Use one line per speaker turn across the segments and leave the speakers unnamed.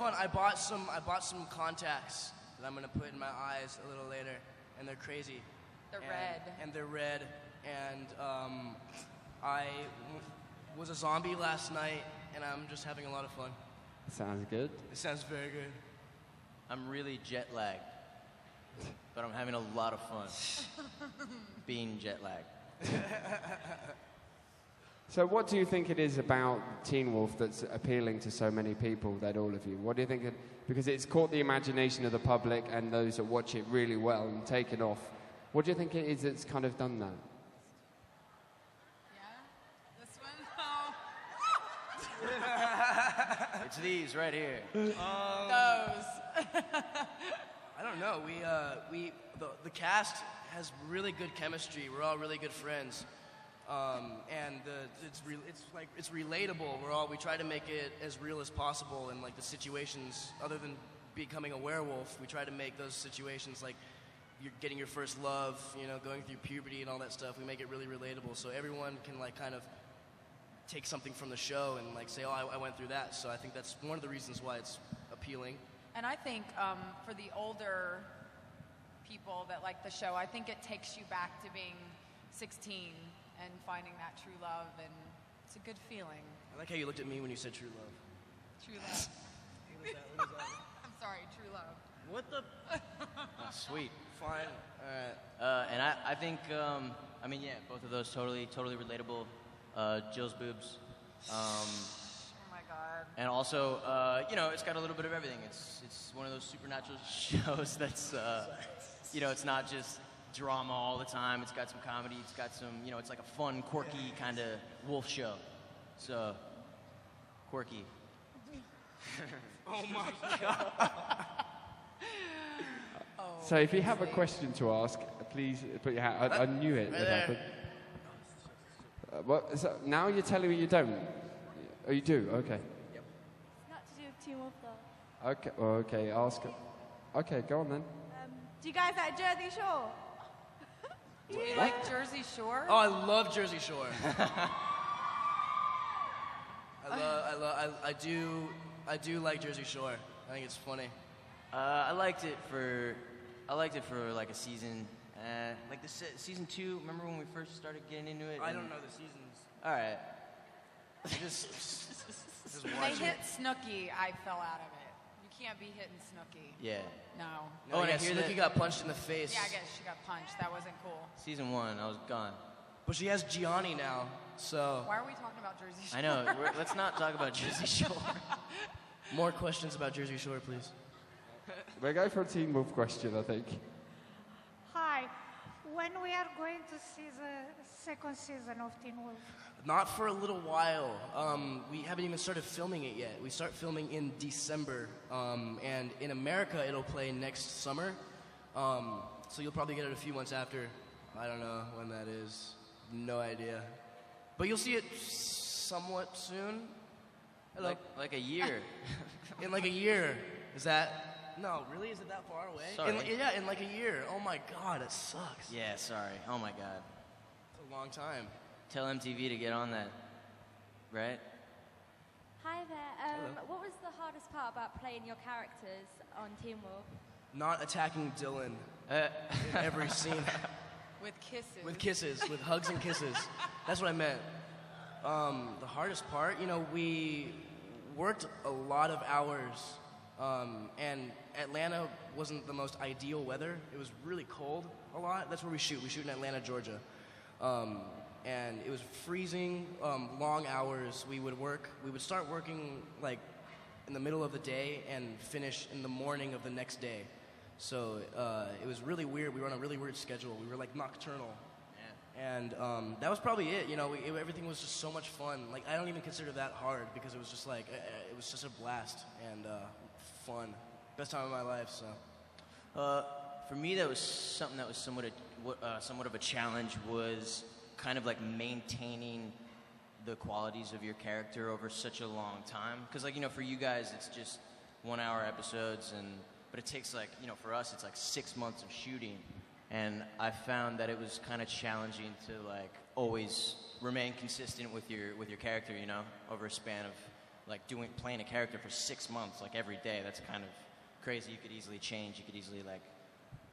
fun. I bought some contacts that I'm gonna put in my eyes a little later, and they're crazy.
They're red.
And they're red. And I was a zombie last night, and I'm just having a lot of fun.
Sounds good.
It sounds very good.
I'm really jet lagged, but I'm having a lot of fun being jet lagged.
So what do you think it is about Teen Wolf that's appealing to so many people, that all of you? What do you think? Because it's caught the imagination of the public and those that watch it really well and taken off. What do you think it is that's kind of done that?
Yeah? This one? Oh.
It's these right here.
Those.
I don't know. The cast has really good chemistry. We're all really good friends. And it's relatable. We try to make it as real as possible, and like the situations, other than becoming a werewolf, we try to make those situations like you're getting your first love, going through puberty and all that stuff. We make it really relatable, so everyone can like kind of take something from the show and like say, oh, I went through that. So I think that's one of the reasons why it's appealing.
And I think for the older people that like the show, I think it takes you back to being 16 and finding that true love, and it's a good feeling.
I like how you looked at me when you said true love.
True love.
What was that?
I'm sorry, true love.
What the?
Oh, sweet.
Fine. All right.
And I think, I mean, yeah, both of those totally relatable. Jill's boobs.
Oh my God.
And also, it's got a little bit of everything. It's one of those supernatural shows that's, it's not just drama all the time. It's got some comedy. It's got some, it's like a fun, quirky kind of wolf show. So, quirky.
Oh my God.
So if you have a question to ask, please put your hand. I knew it would happen. So now you're telling me you don't? Oh, you do? Okay.
Yep.
It's not to do with Teen Wolf, though.
Okay. Well, okay. Ask. Okay. Go on then.
Do you guys like Jersey Shore?
Do you like Jersey Shore?
Oh, I love Jersey Shore. I do like Jersey Shore. I think it's funny.
I liked it for like a season. Like season 2. Remember when we first started getting into it?
I don't know the seasons.
All right.
Just
When they hit Snooki, I fell out of it. You can't be hitting Snooki.
Yeah.
No.
No,
and
yeah,
I hear
Snooki
that
got punched in the face.
Yeah, I guess she got punched. That wasn't cool.
Season 1, I was gone.
But she has Gianni now, so.
Why are we talking about Jersey Shore?
I know. Let's not talk about Jersey Shore.
More questions about Jersey Shore, please.
We'll go for a Teen Wolf question, I think.
Hi. When we are going to see the second season of Teen Wolf?
Not for a little while. We haven't even started filming it yet. We start filming in December, and in America it'll play next summer. So you'll probably get it a few months after. I don't know when that is. No idea. But you'll see it somewhat soon. Hello.
Like a year.
In like a year. Is that? No, really? Is it that far away?
Sorry.
In like a year. Oh my God, it sucks.
Yeah, sorry. Oh my God.
It's a long time.
Tell MTV to get on that. Right?
Hi there.
Hello.
What was the hardest part about playing your characters on Teen Wolf?
Not attacking Dylan in every scene.
With kisses.
With kisses, with hugs and kisses. That's what I meant. The hardest part, we worked a lot of hours, and Atlanta wasn't the most ideal weather. It was really cold a lot. That's where we shoot. We shoot in Atlanta, Georgia. And it was freezing, long hours. We would start working like in the middle of the day and finish in the morning of the next day. So it was really weird. We were on a really weird schedule. We were like nocturnal. Yeah. And that was probably it. Everything was just so much fun. Like, I don't even consider that hard because it was just like, it was just a blast and fun. Best time of my life, so.
For me, that was something that was somewhat of a challenge, was kind of like maintaining the qualities of your character over such a long time. Because, like, for you guys, it's just 1 hour episodes, but it takes for us, it's like 6 months of shooting. And I found that it was kind of challenging to always remain consistent with your character, over a span like playing a character for 6 months, like every day. That's kind of crazy. You could easily change. You could easily like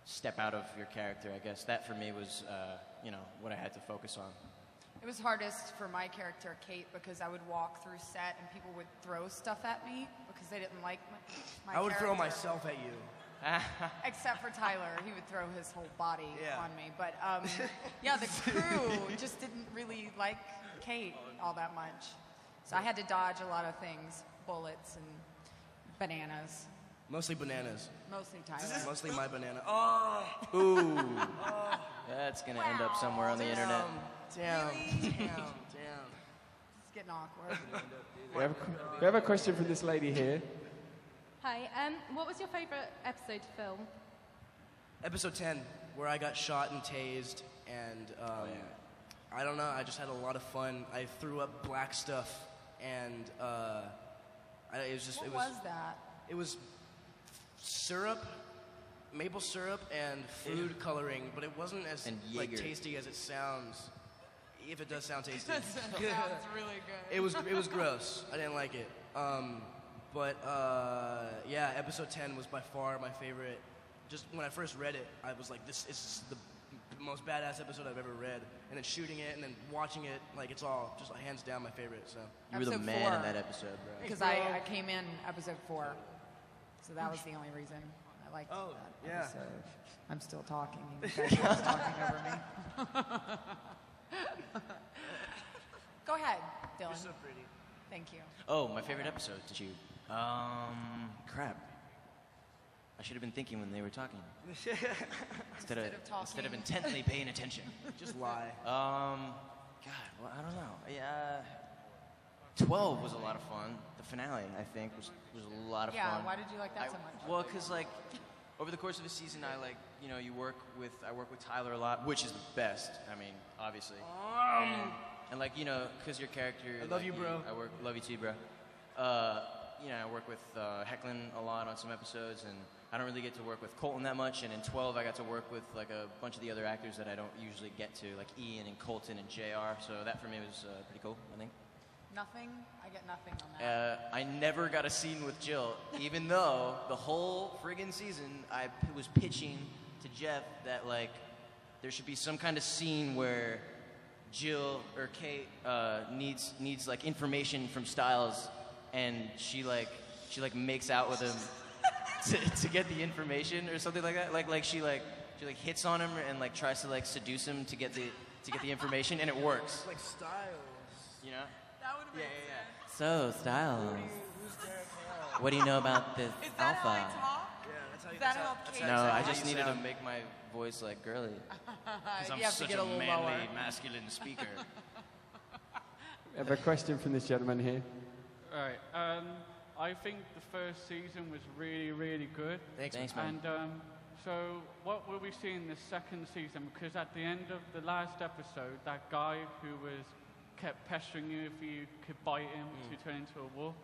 step out of your character. I guess that for me was, what I had to focus on.
It was hardest for my character, Kate, because I would walk through set and people would throw stuff at me because they didn't like my
I would throw
character.
myself at you.
Except for Tyler. He would throw his whole body
Yeah.
on me. But, the crew just didn't really like Kate all that much. So I had to dodge a lot of things, bullets and bananas.
Mostly bananas.
Mostly Tyler.
Mostly my banana. Oh!
Ooh. That's going to end up somewhere on the internet.
Damn.
It's getting awkward.
We have a question from this lady here.
Hi. What was your favourite episode to film?
Episode 10, where I got shot and tased, and I don't know, I just had a lot of fun. I threw up black stuff, and it was just...
What was that?
It was syrup, maple syrup, and food coloring, but it wasn't as
And
like
Jaeger.
tasty as it sounds. If it does sound tasty.
Sounds really good.
It was gross. I didn't like it. Episode 10 was by far my favorite. Just when I first read it, I was like, this is the most badass episode I've ever read. And then shooting it and then watching it, like it's all just hands down my favorite. So
You were the
Episode
man
4.
in that episode, bro.
Because I came in episode 4. So that was the only reason I liked that
yeah.
episode. I'm still talking. You guys are just talking over me. Go ahead, Dylan.
You're so pretty.
Thank you.
Oh, my favorite episode to shoot. Crap. I should have been thinking when they were talking. Instead of
talking.
intently paying attention.
Just lie.
God, well, I don't know. Yeah, 12 was a lot of fun. The finale, I think, was a lot of
Yeah,
fun.
why did you like that so much?
Well, because like over the course of the season, I work with Tyler a lot, which is the best. I mean, obviously. And like because your character.
I love you, bro.
Love you too, bro. I work with Hecklin a lot on some episodes, and I don't really get to work with Colton that much. And in 12, I got to work with like a bunch of the other actors that I don't usually get to, like Ian and Colton and JR. So that for me was pretty cool, I think.
Nothing? I get nothing on that.
I never got a scene with Jill, even though the whole friggin' season I was pitching to Jeff that like there should be some kind of scene where Jill or Kate needs like information from Styles, and she makes out with him to get the information or something like that. Like she hits on him and like tries to like seduce him to get the information, and it works.
Like Styles.
You know?
That would have been
So, Styles,
Who's Derek Hale?
what do you know about this
Is that
alpha?
how I talk?
Yeah, that's how you.
Is that how
that's
Kate
No,
that's
I
how
just
you
needed to
sound.
make my voice like girly.
You have to get a little lower.
masculine speaker.
We have a question from this gentleman here.
Right. I think the first season was really, really good.
Thanks,
Thanks,
man.
man.
And so what will we see in the second season? Because at the end of the last episode, that guy who kept pestering you if you could bite him to turn into a wolf.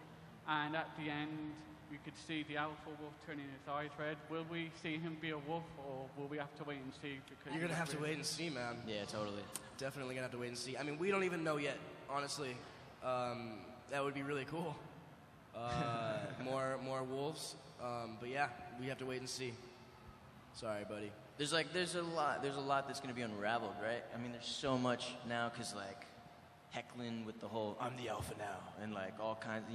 And at the end, you could see the alpha wolf turning his eyes red. Will we see him be a wolf, or will we have to wait and see? Because
You're gonna have to wait and see, man.
Yeah, totally.
Definitely gonna have to wait and see. I mean, we don't even know yet, honestly. That would be really cool. More wolves. But yeah, we have to wait and see. Sorry, buddy.
There's a lot that's gonna be unraveled, right? I mean, there's so much now because like Hecklin with the whole "I'm the alpha now" and like all kinds,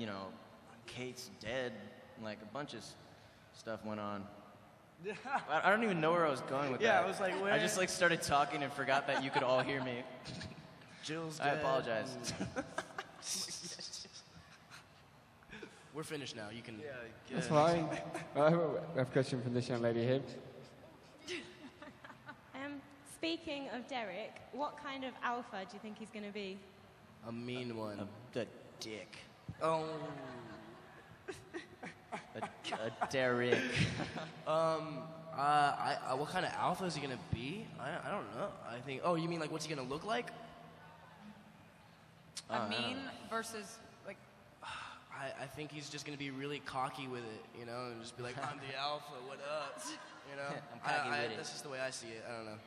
Kate's dead, and, like a bunch of stuff went on. I don't even know where I was going with that.
Yeah, I was like,
I
where-
just like started talking and forgot that you could all hear me.
Jill's
I
dead.
apologize.
We're finished now. You can.
That's fine. We have a question from this young lady here.
Speaking of Derek, what kind of alpha do you think he's going to be?
A mean one.
The dick.
Oh.
A Derek.
What kind of alpha is he gonna be? I don't know. I think. Oh, you mean like what's he gonna look like?
A mean versus like
I think he's just gonna be really cocky with it, and just be like, "I'm the alpha. What up?"
I'm cocky with it.
That's just the way I see it. I don't know.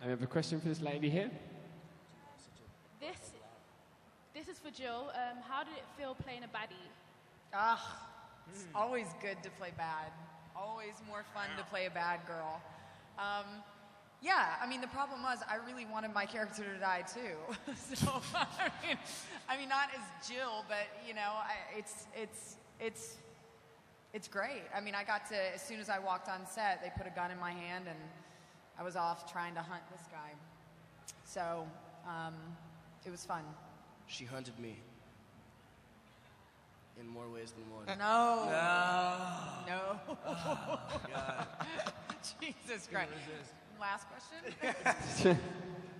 And we have a question for this lady here.
This
This is for Jill. How did it feel playing a baddie?
It's always good to play bad. Always more fun to play a bad girl. Yeah, I mean, the problem was I really wanted my character to die too. So, I mean, not as Jill, but you know, it's great. I mean, I got to, as soon as I walked on set, they put a gun in my hand and I was off trying to hunt this guy. So, it was fun.
She hunted me. In more ways than one.
No.
Oh, God.
Jesus Christ. Last question?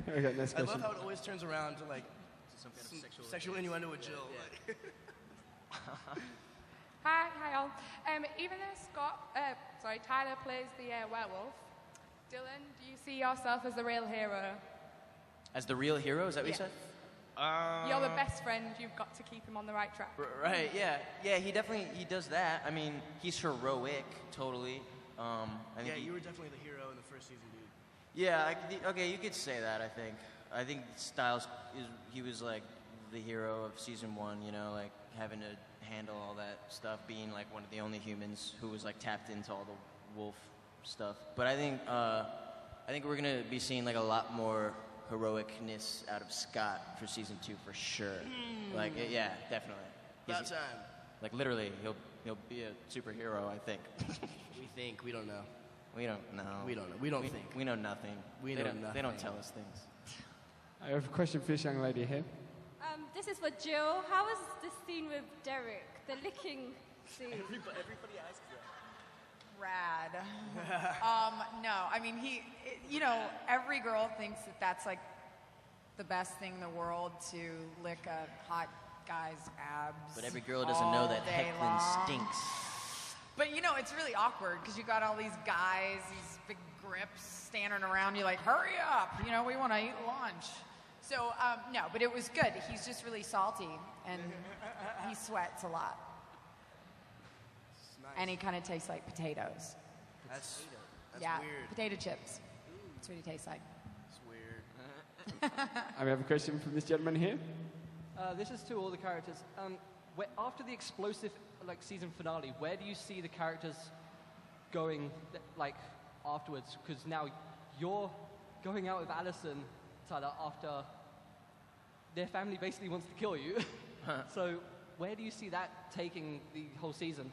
We got next
I
question.
love how it always turns around to like
Some kind of
sexual innuendo with Jill.
Yeah.
Hi all. Even though Tyler plays the werewolf, Dylan, do you see yourself as the real hero?
As the real hero, is that what you said?
You're the best friend, you've got to keep him on the right track.
Right, yeah. Yeah, he does that. I mean, he's heroic, totally. I think
You were definitely the hero in the first season, dude.
Yeah, okay, you could say that, I think. I think Styles, he was like the hero of season 1, you know, like having to handle all that stuff, being like one of the only humans who was like tapped into all the wolf stuff. But I think we're gonna be seeing like a lot more heroicness out of Scott for season 2 for sure. Like, yeah, definitely.
About time.
Like literally, he'll be a superhero, I think.
We don't know.
We don't know.
We don't know. We don't think.
We know nothing.
We know nothing.
They don't tell us things.
I have a question for this young lady here.
This is for Jill. How was the scene with Derek, the licking scene?
Everybody asks that.
Rad. No, I mean, you know, every girl thinks that that's like the best thing in the world to lick a hot guy's abs.
But every girl doesn't know that heckling stinks.
But you know, it's really awkward because you got all these guys, these big grips standing around. You're like, hurry up, you know, we want to eat lunch. So, no, but it was good. He's just really salty and he sweats a lot.
Nice.
And he kind of tastes like potatoes.
That's
yeah,
weird.
Potato chips. That's what he tastes like.
It's weird.
We have a question from this gentleman here.
This is to all the characters. After the explosive season finale, where do you see the characters going afterwards? Because now you're going out with Allison, Tyler, after their family basically wants to kill you. So where do you see that taking the whole season?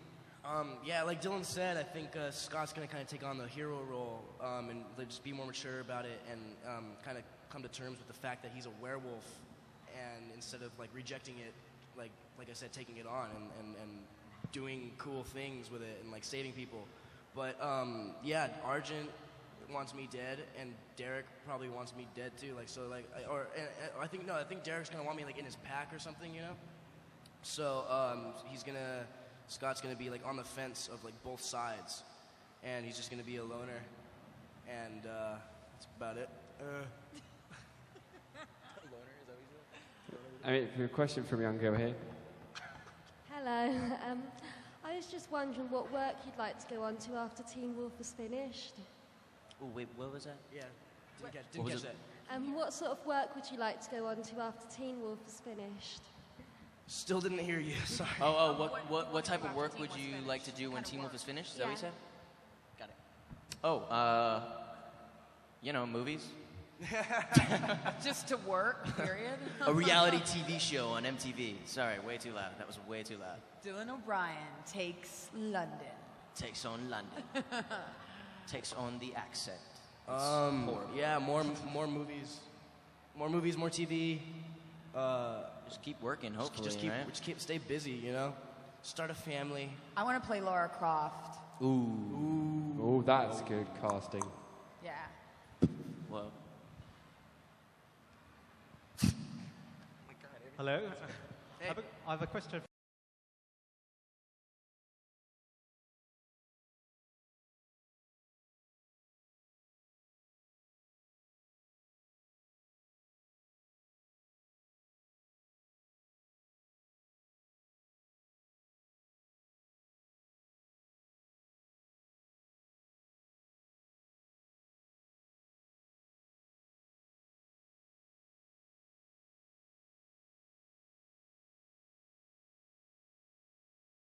Yeah, like Dylan said, I think Scott's going to kind of take on the hero role and just be more mature about it and kind of come to terms with the fact that he's a werewolf, and instead of like rejecting it, like I said, taking it on and doing cool things with it and like saving people. But yeah, Argent wants me dead, and Derek probably wants me dead too. Like so, like I think Derek's gonna want me like in his pack or something, you know. So Scott's gonna be like on the fence of like both sides, and he's just gonna be a loner, and that's about it.
I mean, a question from a young girl here.
Hello. I was just wondering what work you'd like to go on to after Teen Wolf is finished.
Oh, wait, what was that?
Yeah, didn't catch that.
What sort of work would you like to go on to after Teen Wolf is finished?
Still didn't hear you. Sorry.
What type of work would you like to do when Teen Wolf is finished? Is that what you said? Got it. Oh, you know, movies.
Just to work, period.
A reality TV show on MTV. Sorry, way too loud. That was way too loud.
Dylan O'Brien takes London.
Takes on London. Takes on the accent.
Yeah, more movies. More movies, more TV.
Just keep working, hopefully,
just stay busy, you know? Start a family.
I want to play Laura Croft.
Ooh, that's good casting.
Yeah.
Well.
Hello. I have a question.